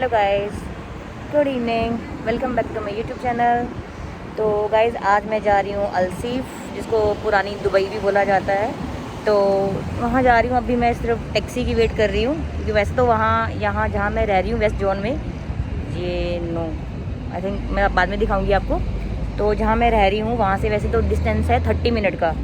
Hello guys, good evening, welcome back to my YouTube channel. तो guys आज मैं जा रही हूँ अलसीफ, जिसको पुरानी दुबई भी बोला जाता है। तो वहाँ जा रही हूँ। अभी मैं सिर्फ टैक्सी की वेट कर रही हूँ, क्योंकि वैसे तो यहाँ जहाँ मैं रह रही हूँ वेस्ट जोन में, ये नो आई थिंक मैं बाद में दिखाऊँगी आपको। तो जहाँ मैं रह रही हूँ वहाँ से वैसे तो डिस्टेंस है 30 मिनट का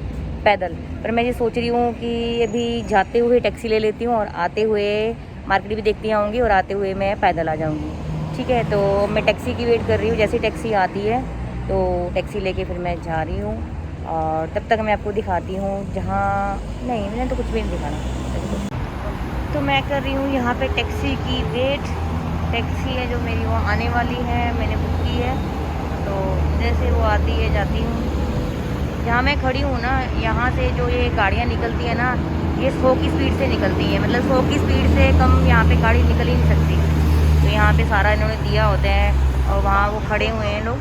पैदल, पर मैं ये सोच रही हूँ कि अभी जाते हुए टैक्सी ले लेती हूँ और आते हुए मार्केट भी देखती आऊँगी और आते हुए मैं पैदल आ जाऊँगी। ठीक है, तो मैं टैक्सी की वेट कर रही हूँ। जैसे टैक्सी आती है तो टैक्सी लेके फिर मैं जा रही हूँ, और तब तक मैं आपको दिखाती हूँ जहाँ नहीं, मैंने तो कुछ भी नहीं दिखाना। तो मैं कर रही हूँ यहाँ पे टैक्सी की वेट। टैक्सी है जो मेरी वो आने वाली है, मैंने बुक की है। तो जैसे वो आती है जाती हूँ। जहाँ मैं खड़ी हूँ ना, यहाँ से जो ये गाड़ियाँ निकलती है ना, ये 100 की स्पीड से निकलती है। मतलब 100 की स्पीड से कम यहाँ पे गाड़ी निकल ही नहीं सकती। तो यहाँ पे सारा इन्होंने दिया होता है, और वहाँ वो खड़े हुए हैं लोग।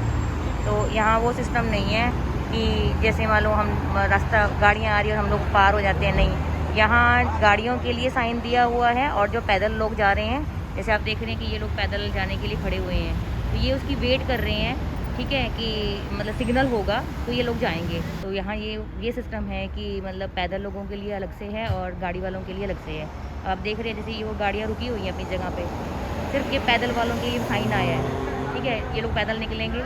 तो यहाँ वो सिस्टम नहीं है कि जैसे मान लो हम रास्ता गाड़ियाँ आ रही है और हम लोग पार हो जाते हैं, नहीं। यहाँ गाड़ियों के लिए साइन दिया हुआ है, और जो पैदल लोग जा रहे हैं, जैसे आप देख रहे हैं कि ये लोग पैदल जाने के लिए खड़े हुए हैं, तो ये उसकी वेट कर रहे हैं। ठीक है, कि मतलब सिग्नल होगा तो ये लोग जाएंगे। तो यहाँ ये सिस्टम है कि मतलब पैदल लोगों के लिए अलग से है और गाड़ी वालों के लिए अलग से है। आप देख रहे हैं जैसे ये वो गाड़ियाँ रुकी हुई हैं अपनी जगह पे, सिर्फ ये पैदल वालों के लिए साइन आया है। ठीक है, ये लोग पैदल निकलेंगे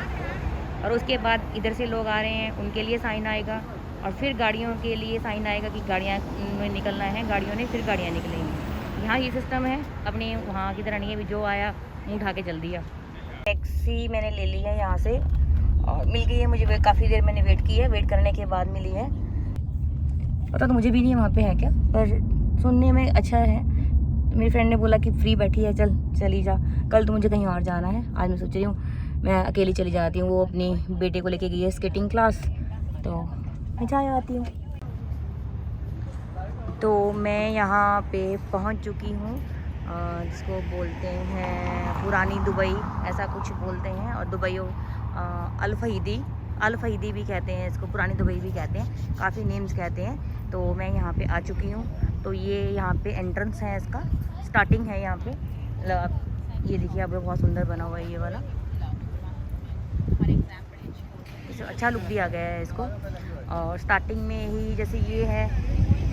और उसके बाद इधर से लोग आ रहे हैं, उनके लिए साइन आएगा, और फिर गाड़ियों के लिए साइन आएगा कि गाड़ियाँ में निकलना है, गाड़ियों ने फिर गाड़ियाँ निकलेंगी। यहाँ ये सिस्टम है, अपने वहाँ की तरह नहीं है भी जो आया मुँह उठा के चल दिया। टैक्सी मैंने ले ली है यहाँ से, और मिल गई है मुझे। काफ़ी देर मैंने वेट की है, वेट करने के बाद मिली है। पता तो मुझे भी नहीं है वहाँ पे है क्या, पर सुनने में अच्छा है। तो मेरी फ्रेंड ने बोला कि फ्री बैठी है, चली जा। कल तो मुझे कहीं और जाना है, आज मैं सोच रही हूँ मैं अकेली चली जाती हूँ। वो अपनी बेटे को लेके गई है स्केटिंग क्लास, तो मैं जा आती हूँ। तो मैं यहाँ पे पहुँच चुकी हूँ, जिसको बोलते हैं पुरानी दुबई, ऐसा कुछ बोलते हैं। और दुबई अल-फहीदी भी कहते हैं इसको, पुरानी दुबई भी कहते हैं, काफ़ी नेम्स कहते हैं। तो मैं यहाँ पे आ चुकी हूँ। तो ये यहाँ पे एंट्रेंस है, इसका स्टार्टिंग है यहाँ पे। मतलब ये देखिए, अब बहुत सुंदर बना हुआ है ये वाला, अच्छा लुक दिया गया है इसको। और स्टार्टिंग में ही जैसे ये है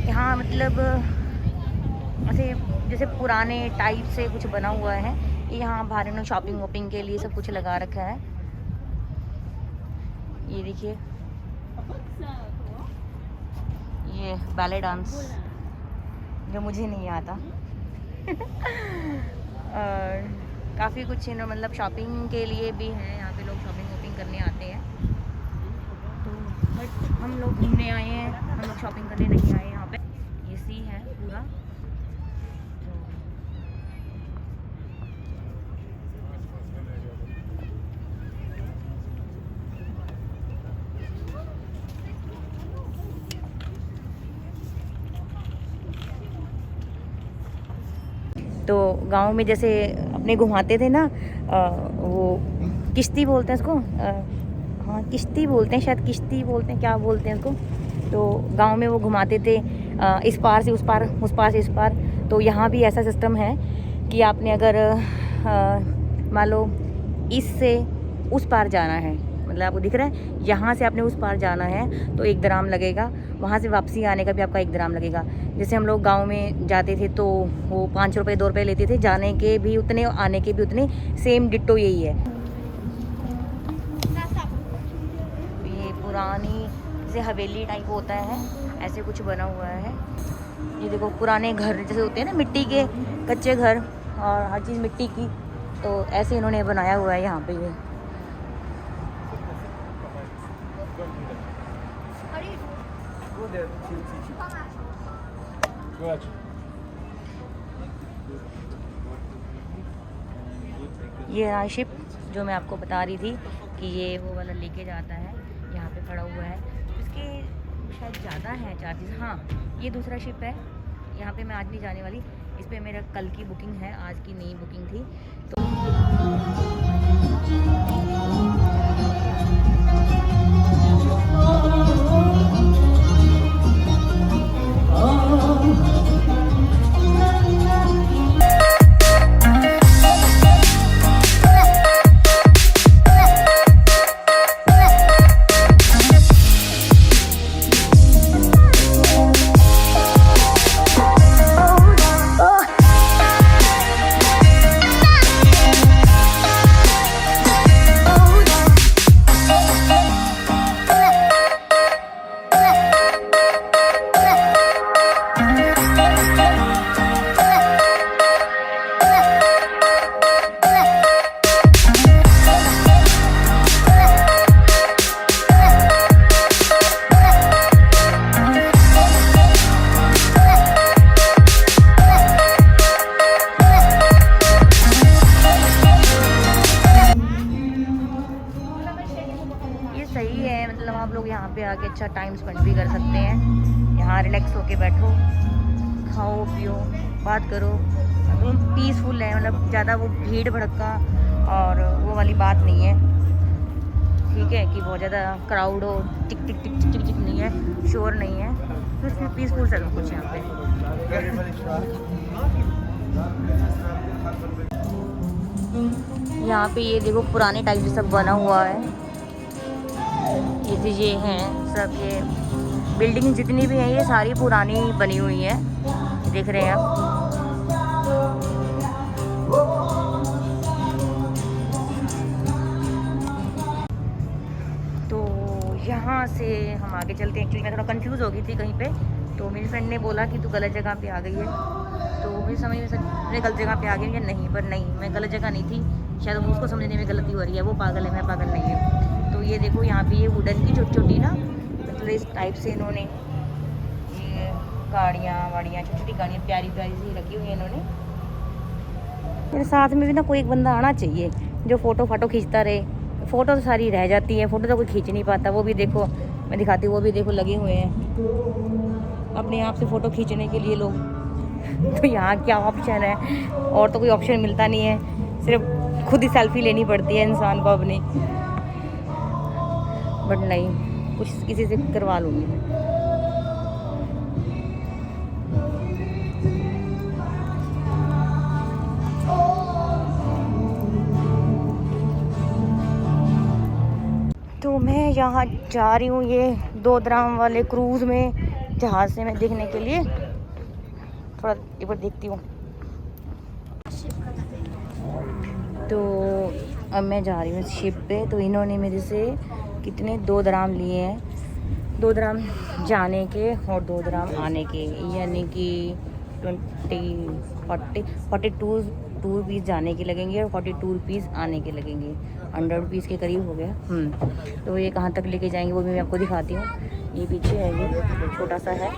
यहाँ, मतलब ऐसे जैसे पुराने टाइप से कुछ बना हुआ है। यहाँ बाहर इन्होंने शॉपिंग वॉपिंग के लिए सब कुछ लगा रखा है। ये देखिए, ये बैले डांस जो मुझे नहीं आता। और काफ़ी कुछ इन्होंने मतलब शॉपिंग के लिए भी है, यहाँ पे लोग शॉपिंग वॉपिंग करने आते हैं। तो बट हम लोग घूमने आए हैं, हम लोग शॉपिंग करने नहीं आए। यहाँ पे ये सी है पूरा। तो गांव में जैसे अपने घुमाते थे ना, वो किश्ती बोलते हैं उसको, हाँ किश्ती बोलते हैं, शायद किश्ती बोलते हैं, क्या बोलते हैं उसको। तो गांव में वो घुमाते थे, इस पार से उस पार, उस पार से इस पार। तो यहाँ भी ऐसा सिस्टम है कि आपने अगर मान लो इससे उस पार जाना है, मतलब आपको दिख रहा है यहाँ से आपने उस पार जाना है तो 1 दिरहम लगेगा, वहाँ से वापसी आने का भी आपका 1 दिरहम लगेगा। जैसे हम लोग गांव में जाते थे तो वो 5 रुपये 2 रुपये लेते थे, जाने के भी उतने, आने के भी उतने, सेम डिट्टो यही है। ये पुरानी जैसे हवेली टाइप होता है, ऐसे कुछ बना हुआ है। ये देखो पुराने घर जैसे होते हैं ना, मिट्टी के कच्चे घर, और हर चीज़ मिट्टी की, तो ऐसे इन्होंने बनाया हुआ है यहाँ पे। ये रहा शिप जो मैं आपको बता रही थी कि ये वो वाला लेके जाता है, यहाँ पे खड़ा हुआ है। इसके शायद ज़्यादा है चार्जेस। हाँ, ये दूसरा शिप है, यहाँ पे मैं आज नहीं जाने वाली। इस पे मेरा कल की बुकिंग है, आज की नई बुकिंग थी। तो आके अच्छा टाइम स्पेंड भी कर सकते हैं। यहाँ रिलैक्स होके बैठो, खाओ पियो, बात करो, रूम पीसफुल है, मतलब ज़्यादा वो भीड़ भड़का और वो वाली बात नहीं है, ठीक है, कि बहुत ज़्यादा क्राउड हो, टिक टिक टिक टिक टिक नहीं है, शोर नहीं है, फिर पीसफुल सब कुछ यहाँ पे। यहाँ पे ये देखो पुराने टाइप से सब बना हुआ है, ये हैं सब, ये बिल्डिंग जितनी भी हैं ये सारी पुरानी बनी हुई है, देख रहे हैं आप। तो यहाँ से हम आगे चलते हैं। एक्चुअली मैं थोड़ा कंफ्यूज हो गई थी कहीं पे, तो मेरी फ्रेंड ने बोला कि तू गलत जगह पे आ गई है, तो मुझे समझ में मैं गलत जगह पे आ गई या नहीं, पर नहीं, मैं गलत जगह नहीं थी, शायद उसको समझने में गलती हो रही है, वो पागल है, मैं पागल नहीं हूँ। तो ये देखो यहाँ पे ये वुडन की छोटी छोटी ना, मतलब इस टाइप से इन्होंने ये गाड़ियाँ वाड़ियाँ, छोटी छोटी गाड़ियाँ प्यारी प्यारी सी रखी हुई है इन्होंने। मेरे साथ में भी ना कोई एक बंदा आना चाहिए जो फ़ोटो फाटो खींचता रहे, फ़ोटो तो सारी रह जाती है, फ़ोटो तो कोई खींच नहीं पाता। वो भी देखो, मैं दिखाती हूँ, वो भी देखो लगे हुए हैं अपने आप से फ़ोटो खींचने के लिए लोग। तो यहाँ क्या ऑप्शन है, और तो कोई ऑप्शन मिलता नहीं है, सिर्फ खुद ही सेल्फी लेनी पड़ती है इंसान को अपनी। बट नहीं, कुछ किसी से करवा लूँगी। तो मैं यहाँ जा रही हूँ ये 2 दिरहम वाले क्रूज़ में, जहाज़ से मैं देखने के लिए, थोड़ा एक बार देखती हूँ। तो अब मैं जा रही हूँ शिप पे। तो इन्होंने मेरे से कितने 2 दिरहम लिए हैं, 2 दिरहम जाने के और 2 दिरहम आने के, यानी कि 42 रुपीज़ जाने के लगेंगे और 42 रुपीज़ आने के लगेंगे, 100 रुपीज़ के करीब हो गया। तो ये कहाँ तक लेके जाएंगे वो भी मैं आपको दिखाती हूँ। ये पीछे है, ये छोटा सा है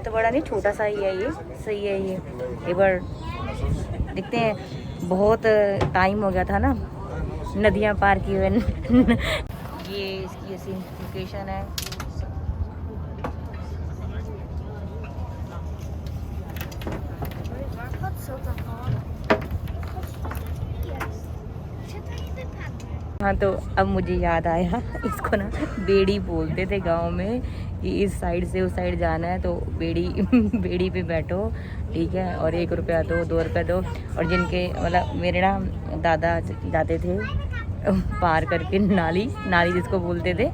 तो बड़ा नहीं, छोटा सा ही है, ये सही है। ये एक बार देखते हैं, बहुत टाइम हो गया था ना नदियाँ पार की हुए। ये इसकी ऐसी लोकेशन है। हाँ, तो अब मुझे याद आया, इसको ना बेड़ी बोलते थे गांव में, कि इस साइड से उस साइड जाना है तो बेड़ी पे बैठो, ठीक है, और 1 रुपया दो, 2 रुपया दो। और जिनके मतलब मेरे ना दादा जाते थे पार करके, नाली जिसको बोलते थे,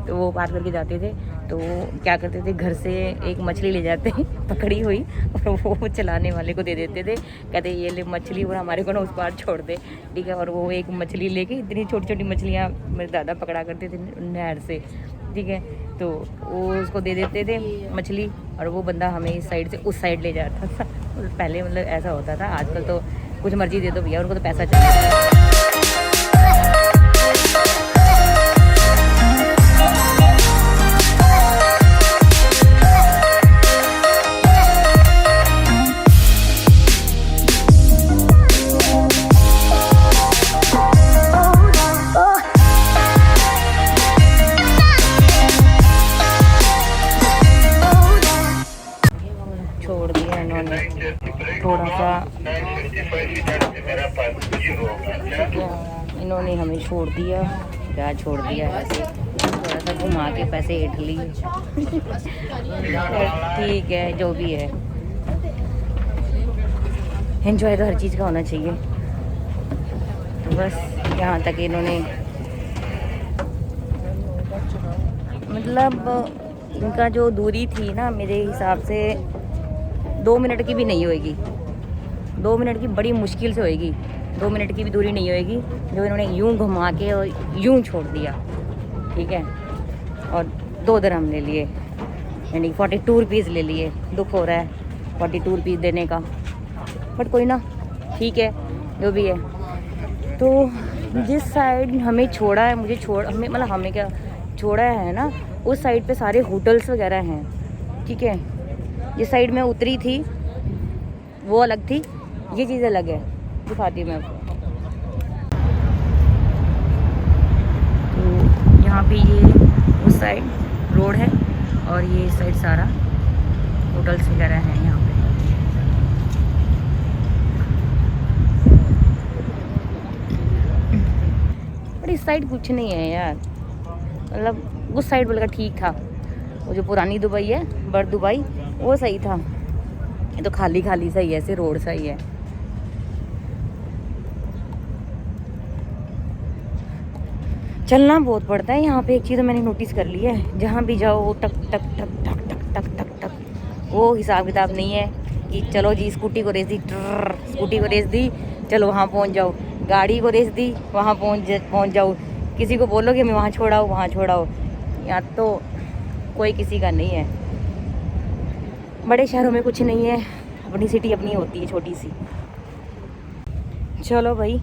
तो वो पार करके जाते थे, तो क्या करते थे, घर से एक मछली ले जाते पकड़ी हुई, और वो चलाने वाले को दे देते थे, कहते ये ले मछली और हमारे को ना उस पार छोड़ दे, ठीक है। और वो एक मछली लेके, इतनी छोटी छोटी मछलियाँ मेरे दादा पकड़ा करते थे नहर से, ठीक है, तो वो उसको दे देते थे मछली, और वो बंदा हमें इस साइड से उस साइड ले जाता था। पहले मतलब ऐसा होता था, आजकल तो कुछ मर्जी दे दो भैया, उनको तो पैसा चाहिए। छोड़ दिया इन्होंने थोड़ा सा, इन्होंने हमें छोड़ दिया, क्या छोड़ दिया, ऐसे थोड़ा सा घुमा के पैसे हेठ लिए। ठीक है, जो भी है, एंजॉय तो हर चीज़ का होना चाहिए। तो बस यहाँ तक इन्होंने, मतलब इनका जो दूरी थी ना, मेरे हिसाब से 2 मिनट की भी नहीं होएगी, 2 मिनट की बड़ी मुश्किल से होएगी, 2 मिनट की भी दूरी नहीं होएगी, जो इन्होंने यूं घुमा के और यूं छोड़ दिया, ठीक है। और 2 दिरहम ले लिए, यानी 42 रुपीज़ ले लिए। दुख हो रहा है 42 रुपीज़ देने का, बट कोई ना, ठीक है, जो भी है। तो जिस साइड हमें छोड़ा है, हमें क्या छोड़ा है ना, उस साइड पे सारे होटल्स वगैरह हैं, ठीक है। जिस साइड में उतरी थी वो अलग थी, ये चीज़ अलग है, दिखाती हूँ मैं आपको। तो यहाँ पे ये उस साइड रोड है और ये इस साइड सारा होटल्स वगैरह हैं यहाँ पे। बट इस साइड कुछ नहीं है यार, मतलब उस साइड बोलेगा ठीक था, वो जो पुरानी दुबई है, बड़ दुबई, वो सही था। ये तो खाली खाली सही है, ऐसे रोड सही है। चलना बहुत पड़ता है यहाँ पे। एक चीज़ तो मैंने नोटिस कर ली है, जहाँ भी जाओ टक टक टक टक टक टक टक टक, वो हिसाब किताब नहीं है कि चलो जी स्कूटी को रेस दी, स्कूटी को रेस दी, चलो वहाँ पहुँच जाओ, गाड़ी को रेस दी, वहाँ पहुँच जाओ, किसी को बोलो कि मैं वहाँ छोड़ाओ वहाँ छोड़ाओ। यहाँ तो कोई किसी का नहीं है। बड़े शहरों में कुछ नहीं है, अपनी सिटी अपनी होती है छोटी सी। चलो भाई,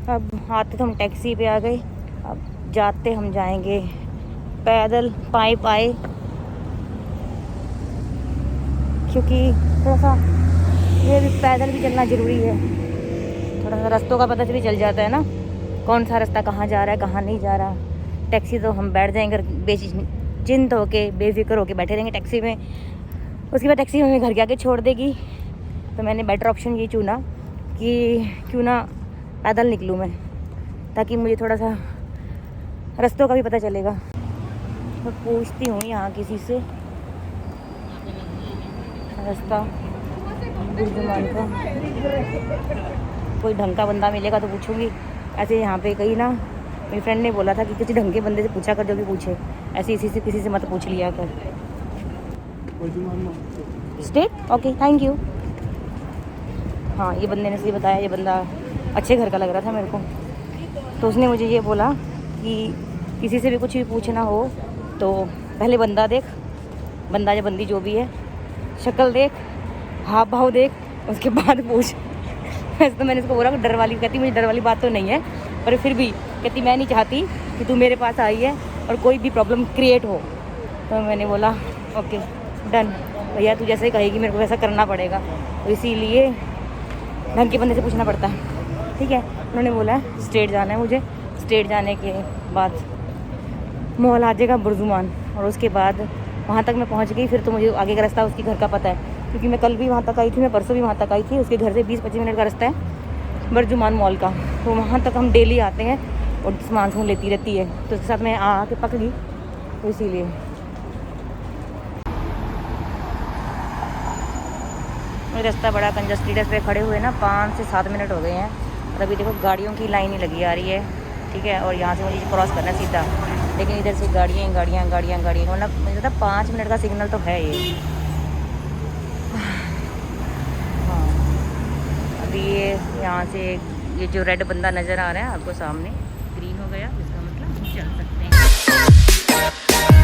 अब आते तो हम टैक्सी पे आ गए, अब जाते हम जाएंगे पैदल, पाए पाए, क्योंकि थोड़ा सा ये भी पैदल भी चलना ज़रूरी है। थोड़ा सा रास्तों का पता भी चल जाता है ना, कौन सा रास्ता कहाँ जा रहा है कहाँ नहीं जा रहा। टैक्सी तो हम बैठ जाएंगे बेचिंत होके, बेफिक्र होके बैठे रहेंगे टैक्सी में। उसके बाद टैक्सी हमें घर के आगे छोड़ देगी। तो मैंने बेटर ऑप्शन ये चुना कि क्यों ना पैदल निकलूँ मैं, ताकि मुझे थोड़ा सा रास्तों का भी पता चलेगा। तो पूछती हूँ यहाँ किसी से रास्ता बुर्जुमान का, कोई ढंग का बंदा मिलेगा तो पूछूंगी। ऐसे यहाँ पे कहीं ना, मेरी फ्रेंड ने बोला था कि किसी ढंग के बंदे से पूछा कर, जो भी पूछे ऐसे इसी से किसी से मत पूछ लिया कर। State okay, thank you. हाँ, ये बंदे ने सही बताया, ये बंदा अच्छे घर का लग रहा था मेरे को। तो उसने मुझे ये बोला कि किसी से भी कुछ भी पूछना हो तो पहले बंदा देख, बंदा या बंदी जो भी है, शक्ल देख, हाव भाव देख, उसके बाद पूछ। वैसे तो मैंने इसको बोला कि डर वाली, कहती मुझे डर वाली बात तो नहीं है, पर फिर भी कहती मैं नहीं चाहती कि तू मेरे पास आई है और कोई भी प्रॉब्लम क्रिएट हो। तो मैंने बोला ओके डन भैया, तू जैसे कहेगी मेरे को वैसा करना पड़ेगा। तो इसीलिए ढंग के बंदे से पूछना पड़ता है। ठीक है, उन्होंने बोला है स्ट्रेट जाना है मुझे, स्ट्रेट जाने के बाद मॉल आ जाएगा बुर्जुमान, और उसके बाद वहाँ तक मैं पहुँच गई। फिर तो मुझे आगे का रास्ता उसके घर का पता है, क्योंकि मैं कल भी वहाँ तक आई थी, मैं परसों भी वहाँ तक आई थी। उसके घर से 20-25 मिनट का रास्ता है बुर्जुमान मॉल का, तो वहाँ तक हम डेली आते हैं और सामान समून लेती रहती है। तो उसके साथ मैं आके पक गई, तो इसीलिए। रास्ता बड़ा कंजस्टेड है, इस पर खड़े हुए ना 5 से 7 मिनट हो गए हैं, और अभी देखो गाड़ियों की लाइन ही लगी आ रही है। ठीक है, और यहाँ से मुझे क्रॉस करना है सीधा, लेकिन इधर से गाड़ियाँ गाड़ियाँ गाड़ियाँ गाड़ियाँ, मतलब मुझे लगता है 5 मिनट का सिग्नल तो है ये। हाँ, अभी ये यहाँ से ये जो रेड बंदा नज़र आ रहा है आपको सामने, ग्रीन हो गया, इसका मतलब चल सकते हैं।